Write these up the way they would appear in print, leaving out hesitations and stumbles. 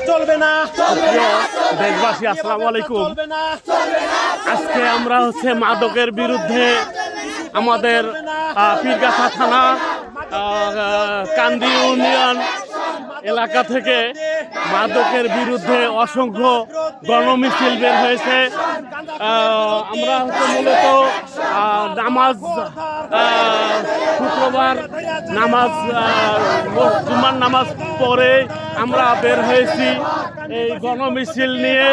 চলবে না। দেশবাসী আসসালামু আলাইকুম। আজকে আমরা মাদকের বিরুদ্ধে আমাদের পীরগাছা থানা কান্দি ইউনিয়ন এলাকা থেকে মাদকের বিরুদ্ধে অসংখ্য গণমিছিল বের হয়েছে। আমরা মূলত নামাজ শুক্রবার নামাজ জুমার নামাজ পরে আমরা বের হয়েছি এই গণমিছিল নিয়ে।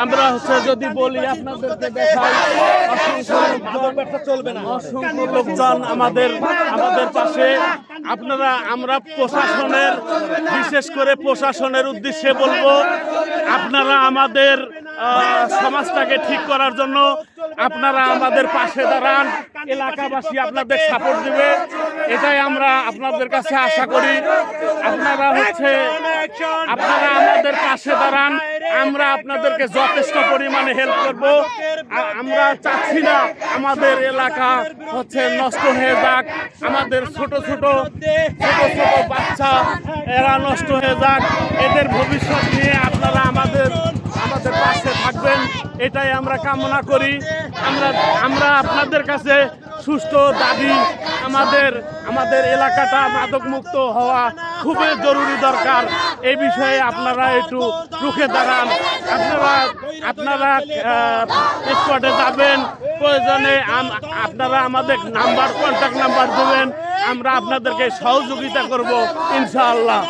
আমরা যদি বলি আপনাদেরকে দেখাই, অসংখ্য লোকজন আমাদের পাশে। আমরা প্রশাসনের, বিশেষ করে প্রশাসনের উদ্দেশ্যে বলবো, আপনারা আমাদের সমাজটাকে ঠিক করার জন্য আপনারা আমাদের পাশে দাঁড়ান। এলাকাবাসী আপনাদের সাপোর্ট দিবে, এটাই আমরা আপনাদের কাছে আশা করি। আপনারা আমাদের পাশে দাঁড়ান, আমরা আপনাদেরকে যথেষ্ট পরিমাণে হেল্প করব। আমরা চাচ্ছি না আমাদের এলাকা নষ্ট হয়ে যাক, আমাদের ছোট ছোট বাচ্চা এরা নষ্ট হয়ে যাক। এদের ভবিষ্যৎ নিয়ে আপনারা আমাদের পাশে থাকবেন, এটাই আমরা কামনা করি। আমরা আপনাদের কাছে সুষ্ঠু দাবি, আমাদের এলাকাটা মাদক মুক্ত হওয়া খুবই জরুরি দরকার। এই বিষয়ে আপনারা একটু রুখে দাঁড়ান। আপনারা স্পটে যাবেন, প্রয়োজনে আপনারা আমাদের কন্ট্যাক্ট নাম্বার দেবেন, আমরা আপনাদেরকে সহযোগিতা করব ইনশাআল্লাহ।